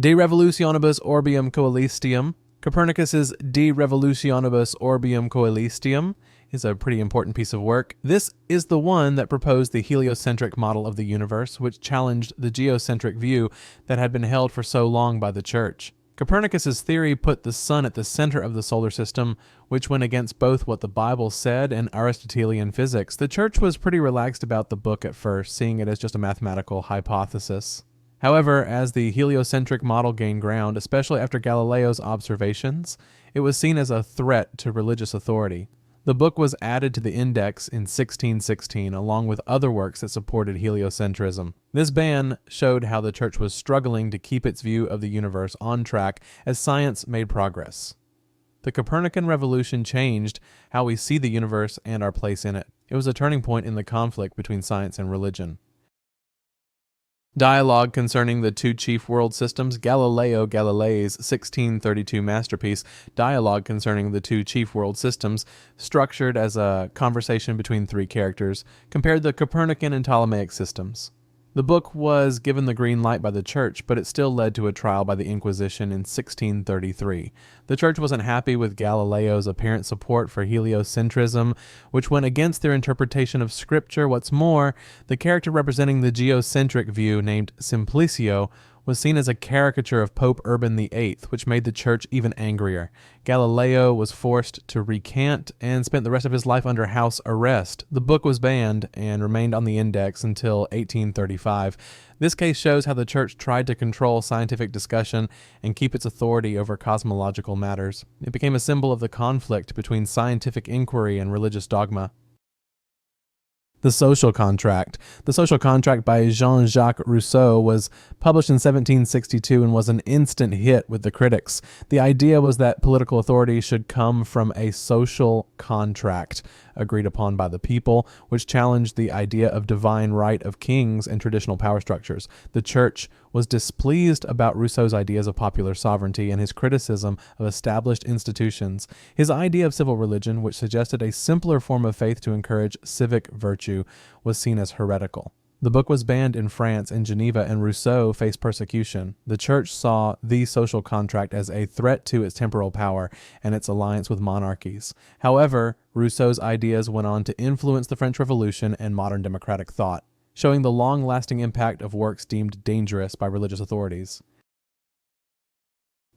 De Revolutionibus Orbium Coelestium. Copernicus's De Revolutionibus Orbium Coelestium is a pretty important piece of work. This is the one that proposed the heliocentric model of the universe, which challenged the geocentric view that had been held for so long by the Church. Copernicus's theory put the sun at the center of the solar system, which went against both what the Bible said and Aristotelian physics. The Church was pretty relaxed about the book at first, seeing it as just a mathematical hypothesis. However, as the heliocentric model gained ground, especially after Galileo's observations, it was seen as a threat to religious authority. The book was added to the Index in 1616, along with other works that supported heliocentrism. This ban showed how the Church was struggling to keep its view of the universe on track as science made progress. The Copernican Revolution changed how we see the universe and our place in it. It was a turning point in the conflict between science and religion. Dialogue concerning the two chief world systems. Galileo Galilei's 1632 masterpiece, Dialogue concerning the two chief world systems, structured as a conversation between three characters, compared the Copernican and Ptolemaic systems. The book was given the green light by the Church, but it still led to a trial by the Inquisition in 1633. The Church wasn't happy with Galileo's apparent support for heliocentrism, which went against their interpretation of Scripture. What's more, the character representing the geocentric view, named Simplicio, was seen as a caricature of Pope Urban VIII, which made the Church even angrier. Galileo was forced to recant and spent the rest of his life under house arrest. The book was banned and remained on the Index until 1835. This case shows how the Church tried to control scientific discussion and keep its authority over cosmological matters. It became a symbol of the conflict between scientific inquiry and religious dogma. The Social Contract. The Social Contract by Jean-Jacques Rousseau was published in 1762 and was an instant hit with the critics. The idea was that political authority should come from a social contract agreed upon by the people, which challenged the idea of divine right of kings and traditional power structures. The Church was displeased about Rousseau's ideas of popular sovereignty and his criticism of established institutions. His idea of civil religion, which suggested a simpler form of faith to encourage civic virtue, was seen as heretical. The book was banned in France and Geneva, and Rousseau faced persecution. The Church saw the social contract as a threat to its temporal power and its alliance with monarchies. However, Rousseau's ideas went on to influence the French Revolution and modern democratic thought, showing the long-lasting impact of works deemed dangerous by religious authorities.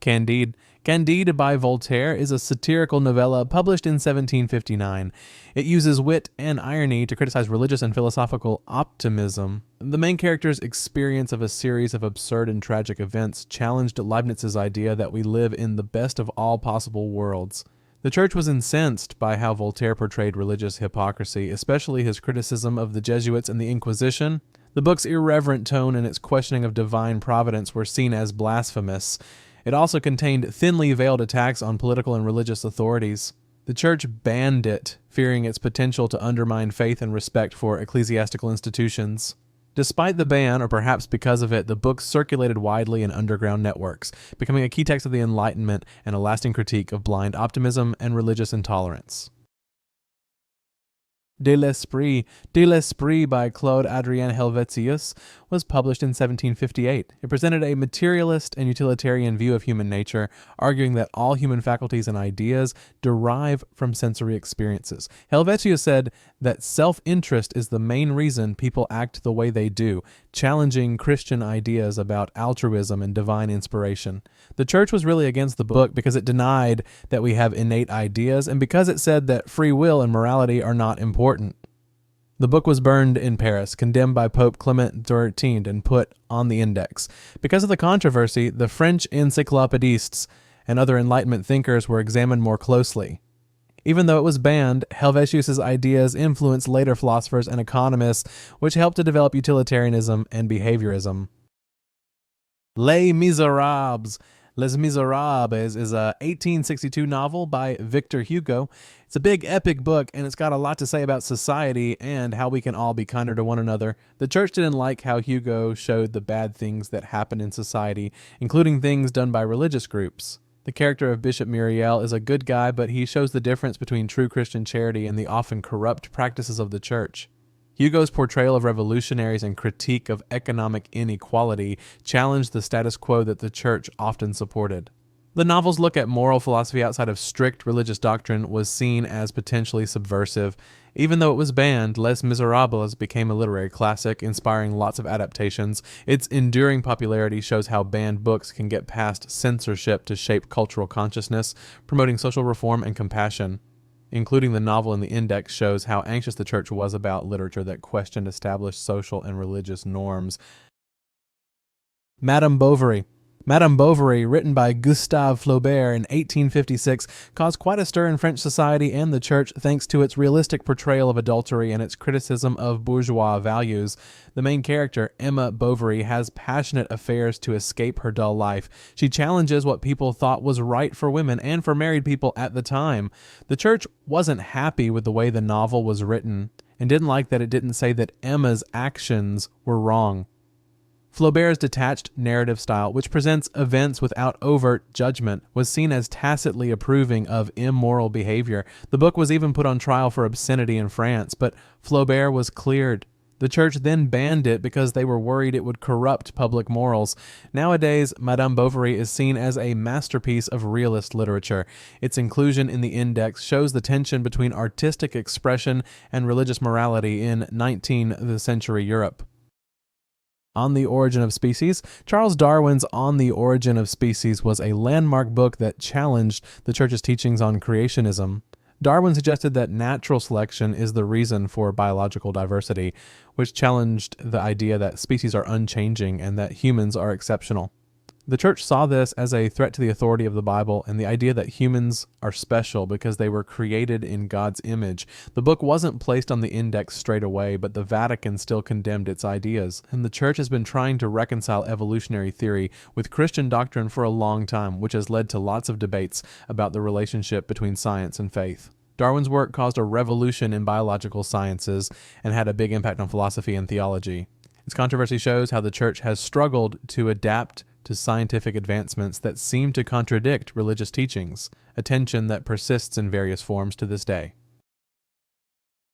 Candide. Candide by Voltaire is a satirical novella published in 1759. It uses wit and irony to criticize religious and philosophical optimism. The main character's experience of a series of absurd and tragic events challenged Leibniz's idea that we live in the best of all possible worlds. The Church was incensed by how Voltaire portrayed religious hypocrisy, especially his criticism of the Jesuits and the Inquisition. The book's irreverent tone and its questioning of divine providence were seen as blasphemous. It also contained thinly veiled attacks on political and religious authorities. The Church banned it, fearing its potential to undermine faith and respect for ecclesiastical institutions. Despite the ban, or perhaps because of it, the book circulated widely in underground networks, becoming a key text of the Enlightenment and a lasting critique of blind optimism and religious intolerance. De l'Esprit. De l'Esprit by Claude Adrien Helvétius was published in 1758. It presented a materialist and utilitarian view of human nature, arguing that all human faculties and ideas derive from sensory experiences. Helvétius said that self-interest is the main reason people act the way they do, challenging Christian ideas about altruism and divine inspiration. The Church was really against the book because it denied that we have innate ideas and because it said that free will and morality are not important. The book was burned in Paris, condemned by Pope Clement XIII, and put on the Index. Because of the controversy, the French encyclopedists and other Enlightenment thinkers were examined more closely. Even though it was banned, Helvétius's ideas influenced later philosophers and economists, which helped to develop utilitarianism and behaviorism. Les Misérables. Les Misérables is a 1862 novel by Victor Hugo. It's a big epic book, and it's got a lot to say about society and how we can all be kinder to one another. The Church didn't like how Hugo showed the bad things that happen in society, including things done by religious groups. The character of Bishop Muriel is a good guy, but he shows the difference between true Christian charity and the often corrupt practices of the Church. Hugo's portrayal of revolutionaries and critique of economic inequality challenged the status quo that the church often supported. The novel's look at moral philosophy outside of strict religious doctrine was seen as potentially subversive. Even though it was banned, Les Misérables became a literary classic, inspiring lots of adaptations. Its enduring popularity shows how banned books can get past censorship to shape cultural consciousness, promoting social reform and compassion. Including the novel in the index shows how anxious the church was about literature that questioned established social and religious norms. Madame Bovary. Madame Bovary, written by Gustave Flaubert in 1856, caused quite a stir in French society and the church thanks to its realistic portrayal of adultery and its criticism of bourgeois values. The main character, Emma Bovary, has passionate affairs to escape her dull life. She challenges what people thought was right for women and for married people at the time. The church wasn't happy with the way the novel was written and didn't like that it didn't say that Emma's actions were wrong. Flaubert's detached narrative style, which presents events without overt judgment, was seen as tacitly approving of immoral behavior. The book was even put on trial for obscenity in France, but Flaubert was cleared. The church then banned it because they were worried it would corrupt public morals. Nowadays, Madame Bovary is seen as a masterpiece of realist literature. Its inclusion in the index shows the tension between artistic expression and religious morality in 19th century Europe. On the Origin of Species. Charles Darwin's On the Origin of Species was a landmark book that challenged the church's teachings on creationism. Darwin suggested that natural selection is the reason for biological diversity, which challenged the idea that species are unchanging and that humans are exceptional. The church saw this as a threat to the authority of the Bible and the idea that humans are special because they were created in God's image. The book wasn't placed on the index straight away, but the Vatican still condemned its ideas, and the church has been trying to reconcile evolutionary theory with Christian doctrine for a long time, which has led to lots of debates about the relationship between science and faith. Darwin's work caused a revolution in biological sciences and had a big impact on philosophy and theology. Its controversy shows how the church has struggled to adapt to scientific advancements that seem to contradict religious teachings, a tension that persists in various forms to this day.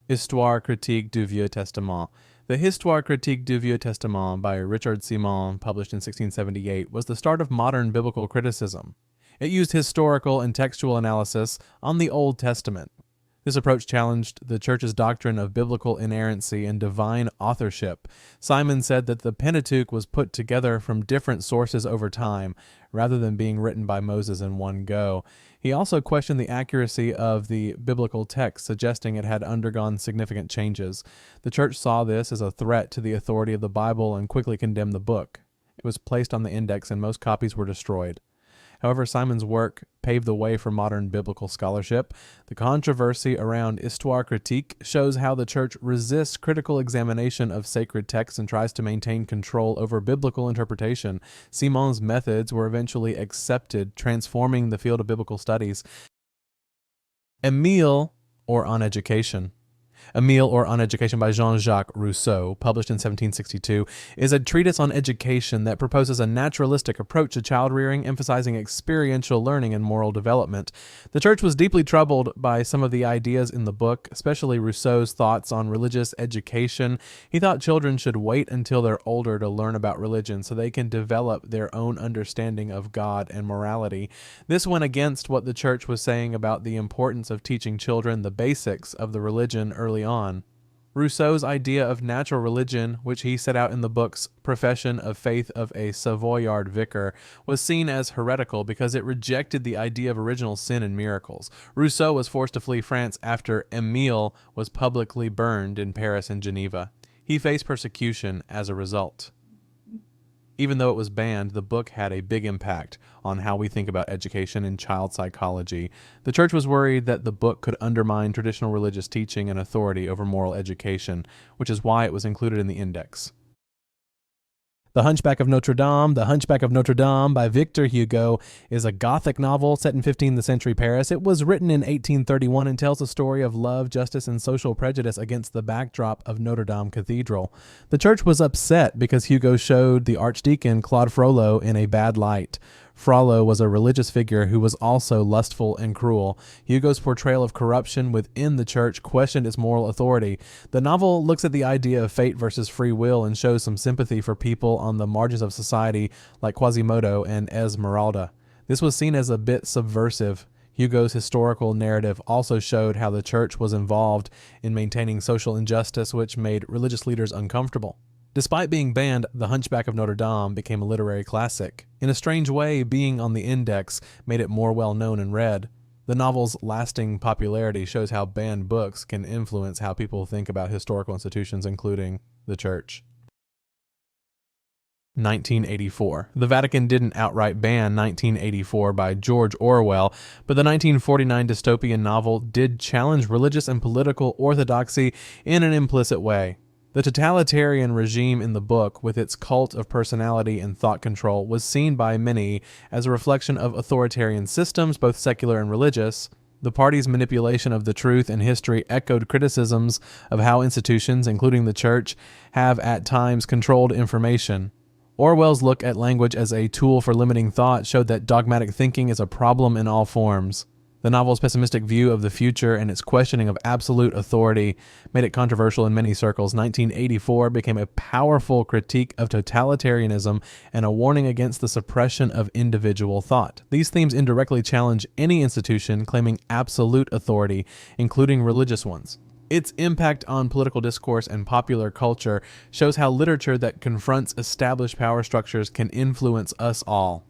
Histoire critique du Vieux Testament. The Histoire critique du Vieux Testament by Richard Simon, published in 1678, was the start of modern biblical criticism. It used historical and textual analysis on the Old Testament. This approach challenged the church's doctrine of biblical inerrancy and divine authorship. Simon said that the Pentateuch was put together from different sources over time, rather than being written by Moses in one go. He also questioned the accuracy of the biblical text, suggesting it had undergone significant changes. The church saw this as a threat to the authority of the Bible and quickly condemned the book. It was placed on the index and most copies were destroyed. However, Simon's work paved the way for modern biblical scholarship. The controversy around Histoire critique shows how the church resists critical examination of sacred texts and tries to maintain control over biblical interpretation. Simon's methods were eventually accepted, transforming the field of biblical studies. Emile, or On Education. Emile, or On Education by Jean-Jacques Rousseau, published in 1762, is a treatise on education that proposes a naturalistic approach to child rearing, emphasizing experiential learning and moral development. The church was deeply troubled by some of the ideas in the book, especially Rousseau's thoughts on religious education. He thought children should wait until they're older to learn about religion so they can develop their own understanding of God and morality. This went against what the church was saying about the importance of teaching children the basics of the religion early on. Rousseau's idea of natural religion, which he set out in the book's Profession of Faith of a Savoyard Vicar, was seen as heretical because it rejected the idea of original sin and miracles. Rousseau was forced to flee France after Emile was publicly burned in Paris and Geneva. He faced persecution as a result. Even though it was banned, the book had a big impact on how we think about education and child psychology. The church was worried that the book could undermine traditional religious teaching and authority over moral education, which is why it was included in the index. The Hunchback of Notre-Dame. The Hunchback of Notre-Dame by Victor Hugo is a Gothic novel set in 15th century Paris. It was written in 1831 and tells a story of love, justice, and social prejudice against the backdrop of Notre Dame Cathedral. The church was upset because Hugo showed the Archdeacon Claude Frollo in a bad light. Frollo was a religious figure who was also lustful and cruel. Hugo's portrayal of corruption within the church questioned its moral authority. The novel looks at the idea of fate versus free will and shows some sympathy for people on the margins of society like Quasimodo and Esmeralda. This was seen as a bit subversive. Hugo's historical narrative also showed how the church was involved in maintaining social injustice, which made religious leaders uncomfortable. Despite being banned, The Hunchback of Notre-Dame became a literary classic. In a strange way, being on the index made it more well-known and read. The novel's lasting popularity shows how banned books can influence how people think about historical institutions, including the church. 1984. The Vatican didn't outright ban 1984 by George Orwell, but the 1949 dystopian novel did challenge religious and political orthodoxy in an implicit way. The totalitarian regime in the book, with its cult of personality and thought control, was seen by many as a reflection of authoritarian systems, both secular and religious. The party's manipulation of the truth and history echoed criticisms of how institutions, including the church, have at times controlled information. Orwell's look at language as a tool for limiting thought showed that dogmatic thinking is a problem in all forms. The novel's pessimistic view of the future and its questioning of absolute authority made it controversial in many circles. 1984 became a powerful critique of totalitarianism and a warning against the suppression of individual thought. These themes indirectly challenge any institution claiming absolute authority, including religious ones. Its impact on political discourse and popular culture shows how literature that confronts established power structures can influence us all.